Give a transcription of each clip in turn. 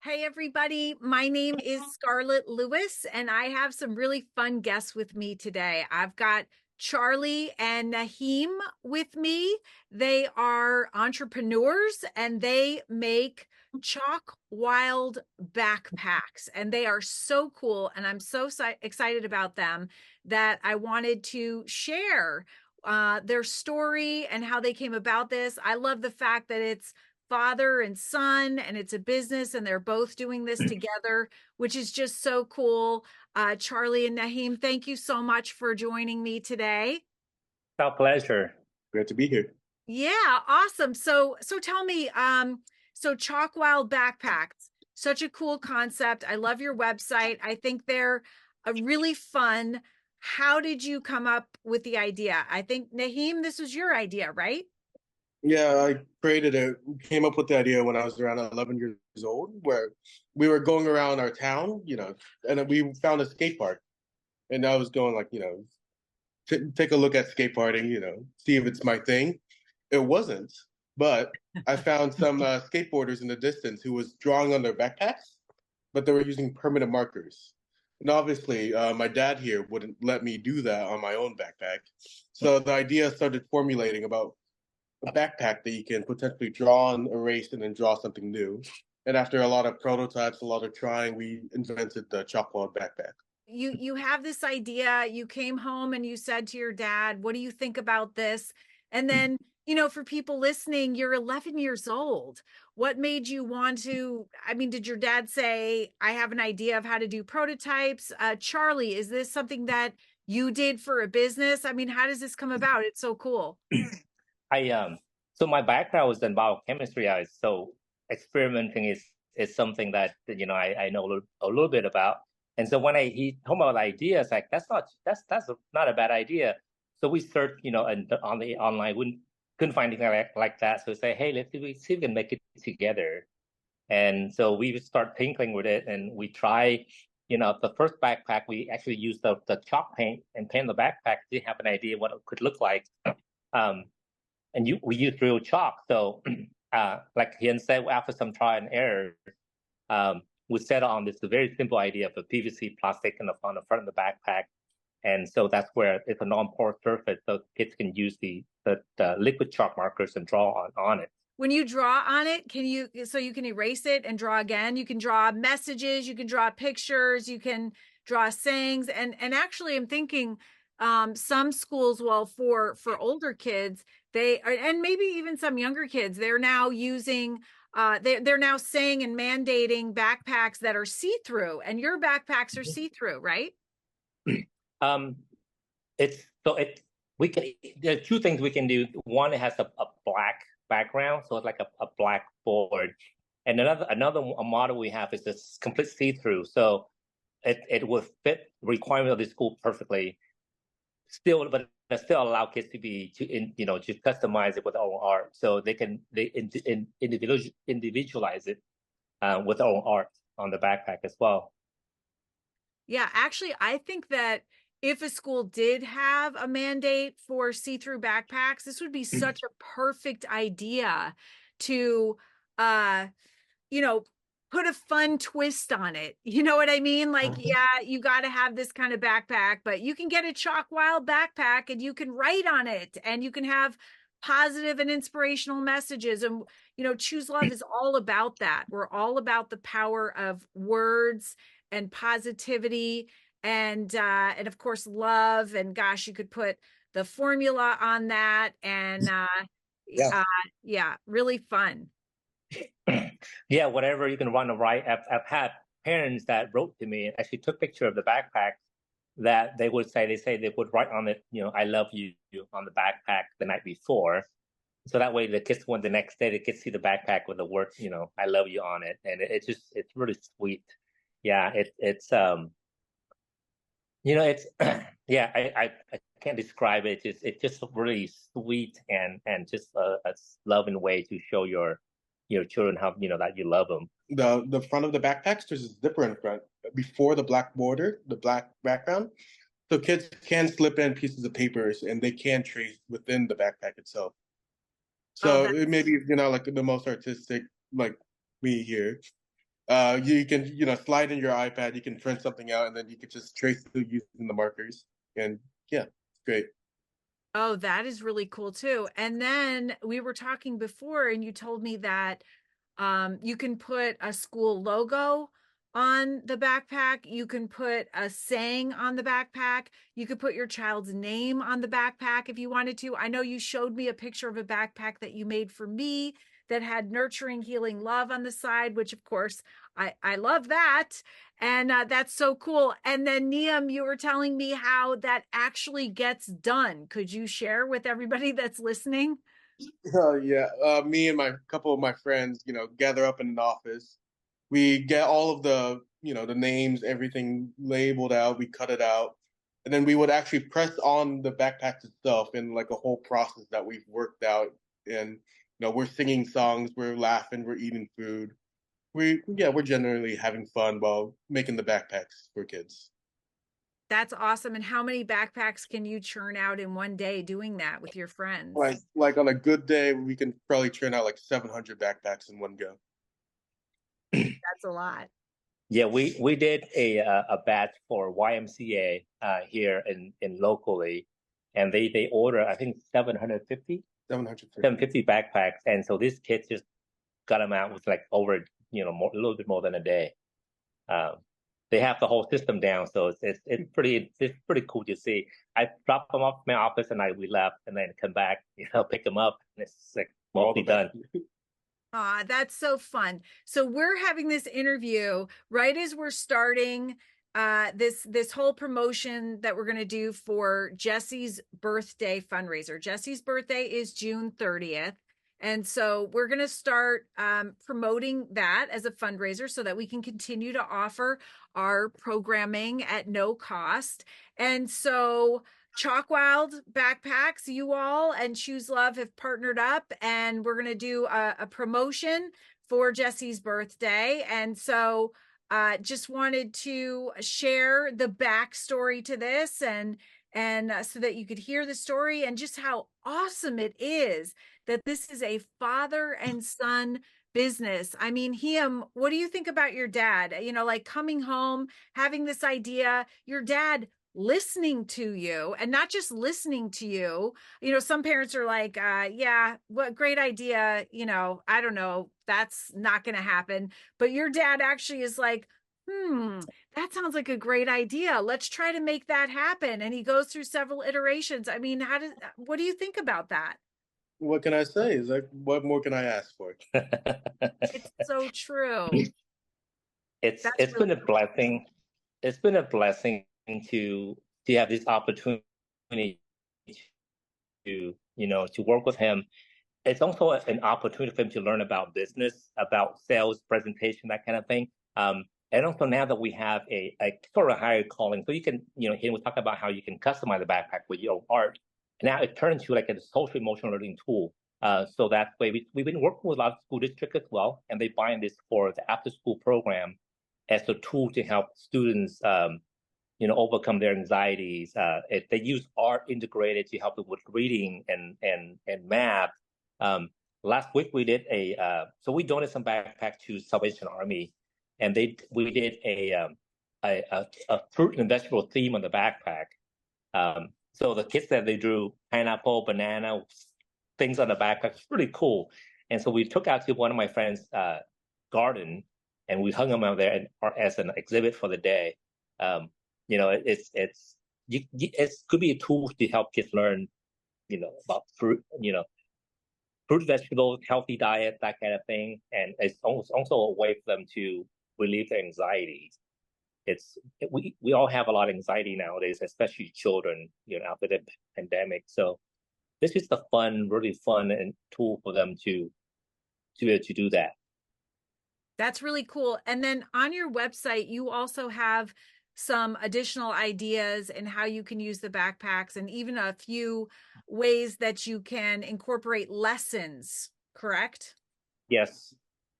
Hey, everybody. My name is Scarlett Lewis, and I have some really fun guests with me today. I've got Charlie and Naheem with me. They are entrepreneurs and they make Chalkwild backpacks, and they are so cool. And I'm so excited about them that I wanted to share their story and how they came about this. I love the fact that it's father and son and it's a business and they're both doing this together, which is just so cool. Charlie and Naheem, thank you so much for joining me today. Our pleasure. Great to be here. Yeah, awesome. So tell me, so Chalkwild backpacks, such a cool concept. I love your website. I think they're a really fun. How did you come up with the idea? I think Naheem, this was your idea, right? Yeah, I created it, came up with the idea when I was around 11 years old, where we were going around our town, and then we found a skate park. And I was going like, take a look at skateboarding, see if it's my thing. It wasn't, but I found some skateboarders in the distance who was drawing on their backpacks, but they were using permanent markers. And obviously, my dad here wouldn't let me do that on my own backpack. So the idea started formulating about a backpack that you can potentially draw and erase and then draw something new. And after a lot of prototypes, a lot of trying, we invented the chalkboard backpack. You have this idea, you came home and you said to your dad, what do you think about this? And then, for people listening, you're 11 years old. What made you want to, I mean, did your dad say, I have an idea of how to do prototypes? Charlie, is this something that you did for a business? I mean, how does this come about? It's so cool. So my background was in biochemistry. So experimenting is something that I know a little bit about. And so when he told me about the idea, it's like that's not a bad idea. So we searched, and on the online, we couldn't find anything like that. So we say, hey, let's see if we can make it together. And so we would start tinkering with it, and we try. The first backpack we actually used the chalk paint and paint the backpack. Didn't have an idea what it could look like. Um, and we use real chalk. So, like Ian said, after some trial and error, we settled on this very simple idea of a PVC plastic on the front of the backpack, and so that's where it's a non-porous surface, so kids can use the liquid chalk markers and draw on it. When you draw on it, so you can erase it and draw again? You can draw messages, you can draw pictures, you can draw sayings, and actually, I'm thinking some schools, well, for older kids, and maybe even some younger kids, they're now using they're now saying and mandating backpacks that are see-through, and your backpacks are see-through, right? Um, it's so it we can There are two things we can do. One, it has a black background, so it's like a black board, and another model we have is this complete see-through. So it will fit the requirement of the school perfectly. Still, but still allow kids to customize it with their own art, so individualize it with their own art on the backpack as well. Yeah, actually, I think that if a school did have a mandate for see-through backpacks, this would be such a perfect idea to, uh, you know, put a fun twist on it. You know what I mean? Like, yeah, you got to have this kind of backpack, but you can get a Chalkwild backpack and you can write on it and you can have positive and inspirational messages. And, Choose Love is all about that. We're all about the power of words and positivity and of course love. And gosh, you could put the formula on that and Yeah. yeah, really fun. Yeah, whatever you can run and write. I've had parents that wrote to me and actually took picture of the backpack that they would write on it, I love you on the backpack the night before. So that way the kids, when the next day, the kids see the backpack with the word, I love you on it. And it's really sweet. Yeah, it's, yeah, I can't describe it. It's just really sweet and just a loving way to show your children how, that you love them. The front of the backpacks, there's a zipper in front before the black border, the black background. So kids can slip in pieces of papers and they can trace within the backpack itself. Oh, So it may be, like the most artistic, like me here. You can, slide in your iPad, you can print something out, and then you can just trace through using the markers. And yeah, it's great. Oh, that is really cool too. And then we were talking before, and you told me that you can put a school logo on the backpack. You can put a saying on the backpack. You could put your child's name on the backpack if you wanted to. I know you showed me a picture of a backpack that you made for me that had nurturing, healing, love on the side, which of course I love that. And that's so cool. And then Niam, you were telling me how that actually gets done. Could you share with everybody that's listening? Yeah, me and my couple of my friends, gather up in an office. We get all of the names, everything labeled out. We cut it out, and then we would actually press on the backpacks itself in like a whole process that we've worked out. And we're singing songs, we're laughing, we're eating food. We're generally having fun while making the backpacks for kids. That's awesome. And how many backpacks can you churn out in one day doing that with your friends? Like on a good day, we can probably churn out like 700 backpacks in one go. That's a lot. Yeah, we did a batch for YMCA here in locally, and they order I think 750. 750 backpacks, and so these kids just got them out with like over a little bit more than a day. Um, they have the whole system down, so it's pretty cool to see. I dropped them off in my office and we left, and then come back, pick them up, and it's like mostly done. Ah, that's so fun. So we're having this interview right as we're starting this whole promotion that we're going to do for Jesse's birthday fundraiser. Jesse's birthday is June 30th. And so we're going to start promoting that as a fundraiser so that we can continue to offer our programming at no cost. And so Chalkwild backpacks, you all and Choose Love have partnered up, and we're going to do a promotion for Jesse's birthday. And so just wanted to share the backstory to this, and so that you could hear the story and just how awesome it is that this is a father and son business. I mean, Hiam, what do you think about your dad? Like coming home, having this idea, your dad listening to you, and not just listening to you. Some parents are like, yeah, what great idea. I don't know, that's not going to happen. But your dad actually is like, that sounds like a great idea. Let's try to make that happen. And he goes through several iterations. I mean, what do you think about that? What can I say? Is like, what more can I ask for? It's so true. It's That's it's really been a blessing. It's been a blessing to have this opportunity to work with him. It's also an opportunity for him to learn about business, about sales, presentation, that kind of thing. And also now that we have a sort of higher calling, so you can, he will talk about how you can customize the backpack with your art. Now it turns into like a social emotional learning tool. So that way we've been working with a lot of school districts as well, and they find this for the after school program as a tool to help students, overcome their anxieties. They use art integrated to help them with reading and math. Last week we did so we donated some backpacks to Salvation Army, and we did a fruit and vegetable theme on the backpack. So the kids said they drew pineapple, banana, things on the backpack. It's really cool. And so we took out to one of my friends' garden, and we hung them out there as an exhibit for the day. It could be a tool to help kids learn, about fruit, fruit, vegetables, healthy diet, that kind of thing. And it's also a way for them to relieve their anxiety. We all have a lot of anxiety nowadays, especially children, after the pandemic. So this is the really fun and tool for them to do that. That's really cool. And then on your website, you also have some additional ideas and how you can use the backpacks, and even a few ways that you can incorporate lessons, correct? Yes.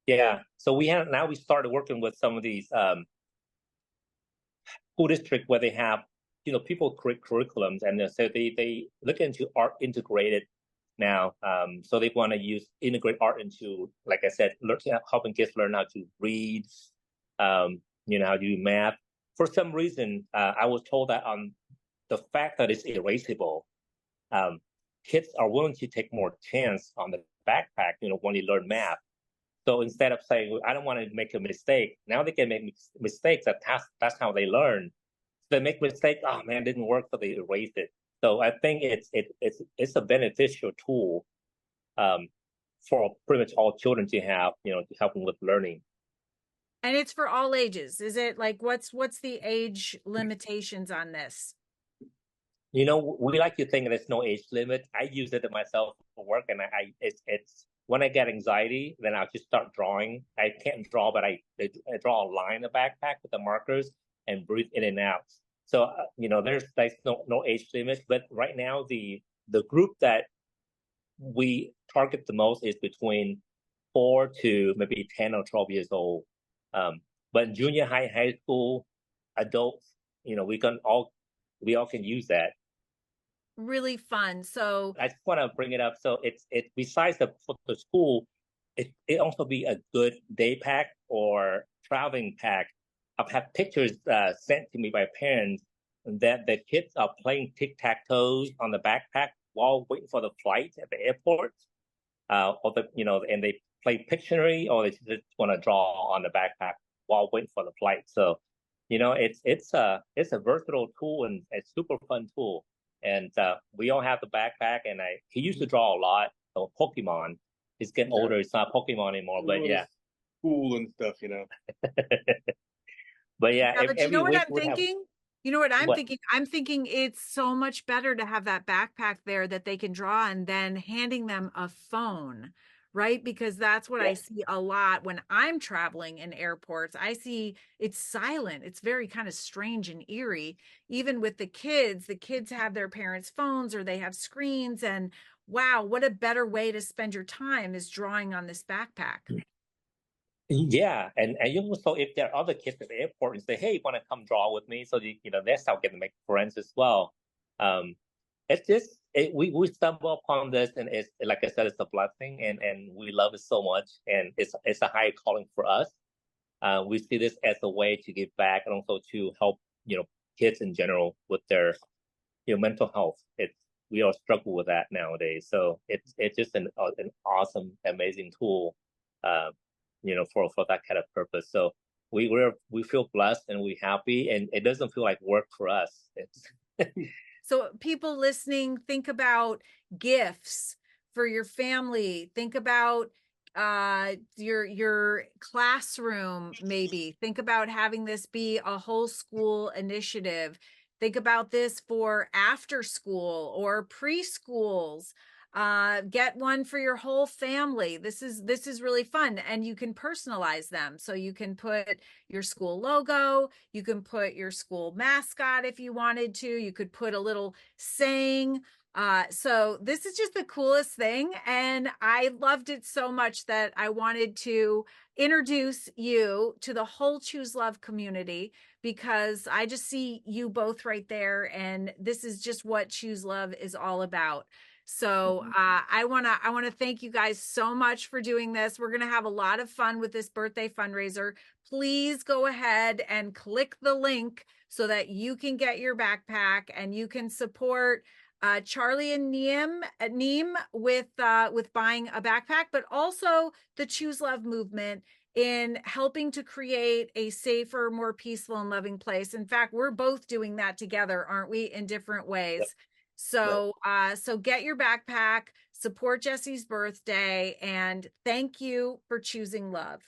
Yeah. So we started working with some of these school districts where they have, people create curriculums, and so they look into art integrated now. So they want to integrate art into, like I said, helping kids learn how to read, how to do math. For some reason, I was told that on the fact that it's erasable, um, kids are willing to take more chance on the backpack, when you learn math. So instead of saying, well, I don't want to make a mistake, now they can make mistakes. That's how they learn. So they make mistakes. Oh man, it didn't work, so they erase it. So I think it's a beneficial tool for pretty much all children to have, to help them with learning. And it's for all ages. Is it like what's the age limitations on this? We like to think there's no age limit. I use it myself for work, and it's when I get anxiety, then I'll just start drawing. I can't draw, but I draw a line in the backpack with the markers and breathe in and out. So there's no age limit. But right now, the group that we target the most is between 4 to maybe 10 or 12 years old. But junior high school, adults, we all can use that. Really fun. So I just want to bring it up. So it's besides for the school, it also be a good day pack or traveling pack. I've had pictures sent to me by parents that the kids are playing tic-tac-toes on the backpack while waiting for the flight at the airport, and they play Pictionary, or they just want to draw on the backpack while waiting for the flight. So, it's a versatile tool and a super fun tool. And we all have the backpack, and he used to draw a lot of Pokemon. He's getting older; it's not Pokemon anymore. But yeah, cool and stuff, But yeah, but you know what I'm thinking? You know what I'm What? thinking? I'm thinking it's so much better to have that backpack there that they can draw and then handing them a phone, right? Because that's what I see a lot when I'm traveling in airports. I see it's silent. It's very kind of strange and eerie. Even with the kids have their parents' phones or they have screens. And wow, what a better way to spend your time is drawing on this backpack. Yeah, and also if there are other kids at the airport and say, "Hey, want to come draw with me?" So they start getting to make friends as well. It's just we stumble upon this, and it's like I said, it's a blessing, and we love it so much, and it's a high calling for us. We see this as a way to give back and also to help kids in general with their mental health. We all struggle with that nowadays, so it's just an awesome, amazing tool. For that kind of purpose. So we feel blessed and we happy, and it doesn't feel like work for us. So people listening, think about gifts for your family. Think about your classroom, maybe. Think about having this be a whole school initiative. Think about this for after school or preschools. Get one for your whole family. This is really fun, and you can personalize them. So you can put your school logo, you can put your school mascot if you wanted to, you could put a little saying. So this is just the coolest thing, and I loved it so much that I wanted to introduce you to the whole Choose Love community, because I just see you both right there, and this is just what Choose Love is all about. So I want to thank you guys so much for doing this. We're going to have a lot of fun with this birthday fundraiser. Please go ahead and click the link so that you can get your backpack and you can support Charlie and Neem with buying a backpack, but also the Choose Love movement in helping to create a safer, more peaceful and loving place. In fact, we're both doing that together, aren't we, in different ways? Yep. So, so get your backpack, support Jesse's birthday, and thank you for choosing love.